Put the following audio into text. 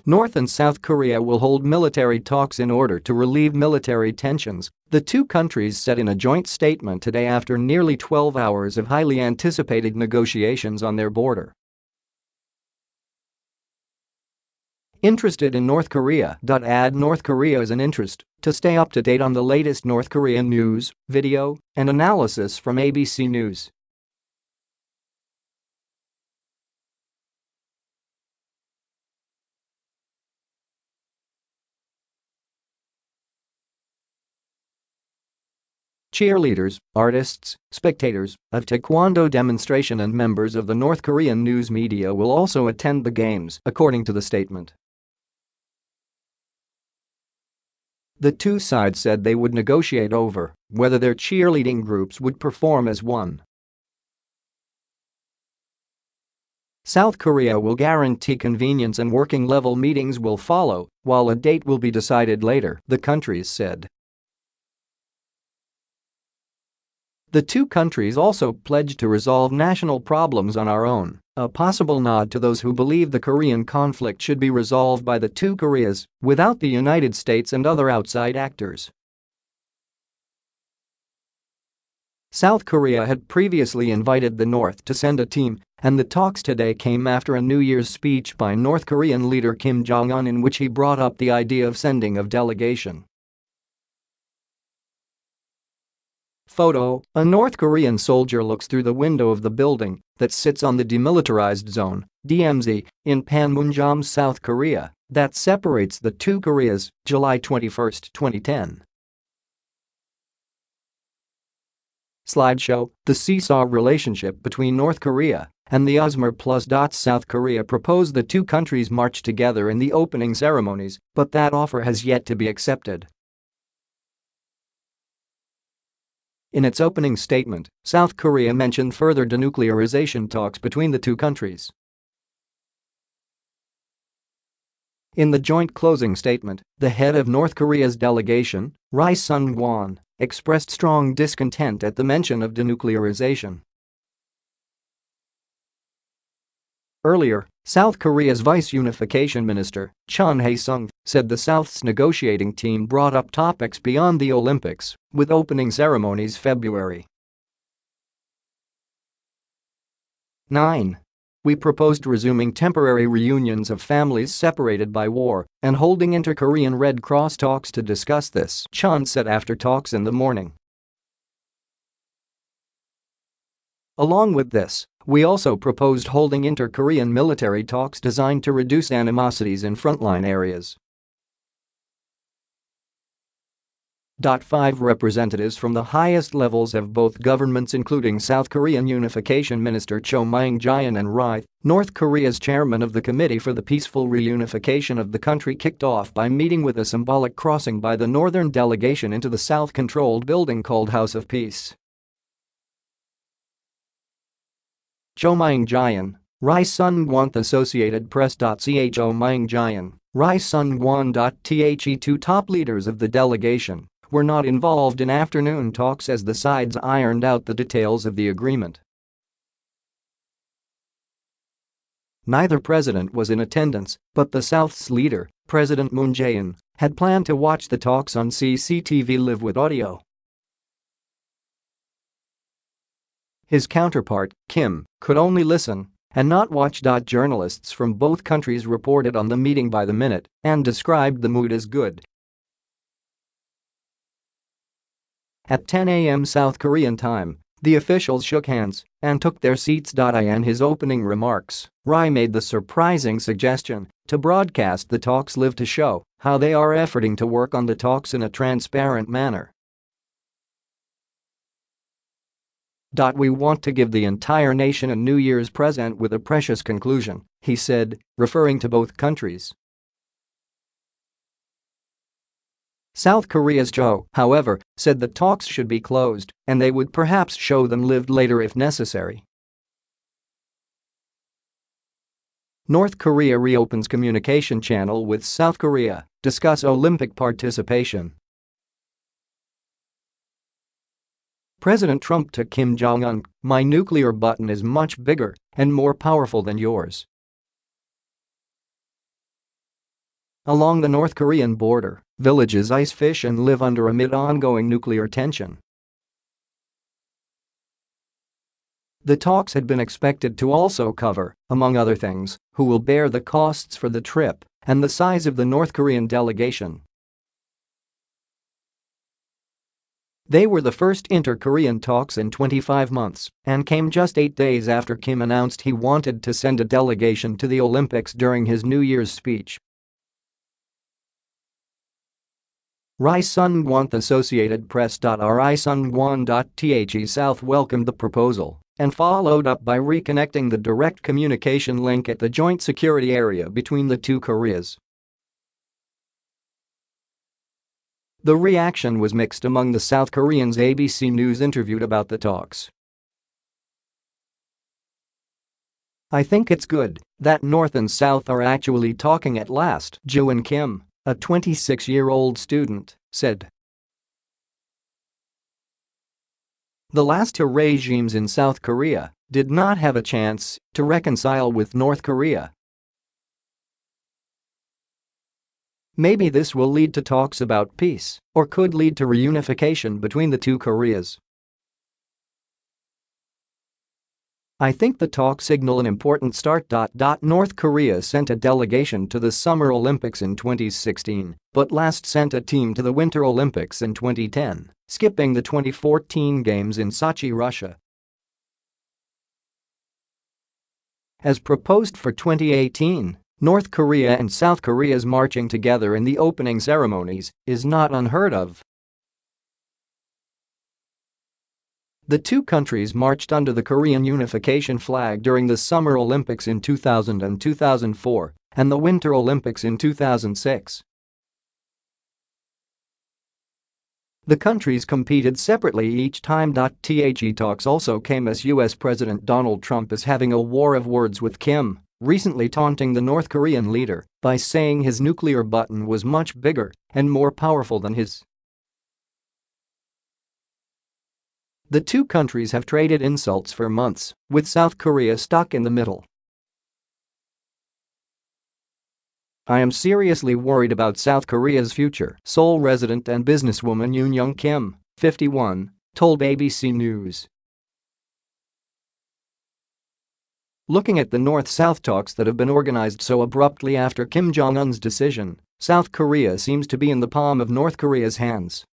North and South Korea will hold military talks in order to relieve military tensions, the two countries said in a joint statement today after nearly 12 hours of highly anticipated negotiations on their border. Interested in North Korea? Add North Korea as an interest to stay up to date on the latest North Korean news, video, and analysis from ABC News. Cheerleaders, artists, spectators, a taekwondo demonstration and members of the North Korean news media will also attend the games, according to the statement. The two sides said they would negotiate over whether their cheerleading groups would perform as one. South Korea will guarantee convenience and working-level meetings will follow, while a date will be decided later, the countries said. The two countries also pledged to resolve national problems on our own, a possible nod to those who believe the Korean conflict should be resolved by the two Koreas, without the United States and other outside actors. South Korea had previously invited the North to send a team, and the talks today came after a New Year's speech by North Korean leader Kim Jong-un in which he brought up the idea of sending a delegation. Photo: a North Korean soldier looks through the window of the building that sits on the demilitarized zone, DMZ, in Panmunjom, South Korea, that separates the two Koreas, July 21, 2010. Slideshow: the seesaw relationship between North Korea and the USMR Plus. South Korea proposed the two countries march together in the opening ceremonies, but that offer has yet to be accepted. In its opening statement, South Korea mentioned further denuclearization talks between the two countries. In the joint closing statement, the head of North Korea's delegation, Ri Sung-won, expressed strong discontent at the mention of denuclearization. Earlier, South Korea's Vice Unification Minister, Chun Hae-sung, said the South's negotiating team brought up topics beyond the Olympics, with opening ceremonies February 9. We proposed resuming temporary reunions of families separated by war and holding inter-Korean Red Cross talks to discuss this, Chun said after talks in the morning. Along with this, we also proposed holding inter-Korean military talks designed to reduce animosities in frontline areas. 5 representatives from the highest levels of both governments including South Korean Unification Minister Cho Myung-jae and Ri, North Korea's chairman of the Committee for the Peaceful Reunification of the country kicked off by meeting with a symbolic crossing by the northern delegation into the South-controlled building called House of Peace. Cho Myung-jae, Ri Sung-won. Associated Press. Cho Myung-jae, Ri Sung-won. The two top leaders of the delegation were not involved in afternoon talks as the sides ironed out the details of the agreement. Neither president was in attendance, but the South's leader, President Moon Jae-in, had planned to watch the talks on CCTV live with audio. His counterpart, Kim, could only listen and not watch. Journalists from both countries reported on the meeting by the minute and described the mood as good. At 10 a.m. South Korean time, the officials shook hands and took their seats. In his opening remarks, Ri made the surprising suggestion to broadcast the talks live to show how they are efforting to work on the talks in a transparent manner. We want to give the entire nation a New Year's present with a precious conclusion, he said, referring to both countries. South Korea's Cho, however, said the talks should be closed and they would perhaps show them lived later if necessary. North Korea reopens communication channel with South Korea, discuss Olympic participation. President Trump to Kim Jong-un, my nuclear button is much bigger and more powerful than yours. along the North Korean border, villages ice fish and live under amid ongoing nuclear tension. The talks had been expected to also cover, among other things, who will bear the costs for the trip and the size of the North Korean delegation. They were the first inter-Korean talks in 25 months and came just 8 days after Kim announced he wanted to send a delegation to the Olympics during his New Year's speech. Ri Sung-won Associated Press. Ri Sung-won.The South welcomed the proposal and followed up by reconnecting the direct communication link at the joint security area between the two Koreas. The reaction was mixed among the South Koreans ABC News interviewed about the talks. "I think it's good that North and South are actually talking at last," Joo-in Kim, a 26-year-old student, said. The last two regimes in South Korea did not have a chance to reconcile with North Korea. Maybe this will lead to talks about peace or could lead to reunification between the two Koreas. "I think the talks signal an important start. North Korea sent a delegation to the Summer Olympics in 2016, but last sent a team to the Winter Olympics in 2010, skipping the 2014 Games in Sochi, Russia. As proposed for 2018, North Korea and South Korea's marching together in the opening ceremonies is not unheard of. The two countries marched under the Korean unification flag during the Summer Olympics in 2000 and 2004 and the Winter Olympics in 2006. The countries competed separately each time. The talks also came as US President Donald Trump is having a war of words with Kim, recently taunting the North Korean leader by saying his nuclear button was much bigger and more powerful than his. The two countries have traded insults for months, with South Korea stuck in the middle. "I am seriously worried about South Korea's future," Seoul resident and businesswoman Yoon-young Kim, 51, told ABC News. Looking at the North-South talks that have been organized so abruptly after Kim Jong-un's decision, South Korea seems to be in the palm of North Korea's hands.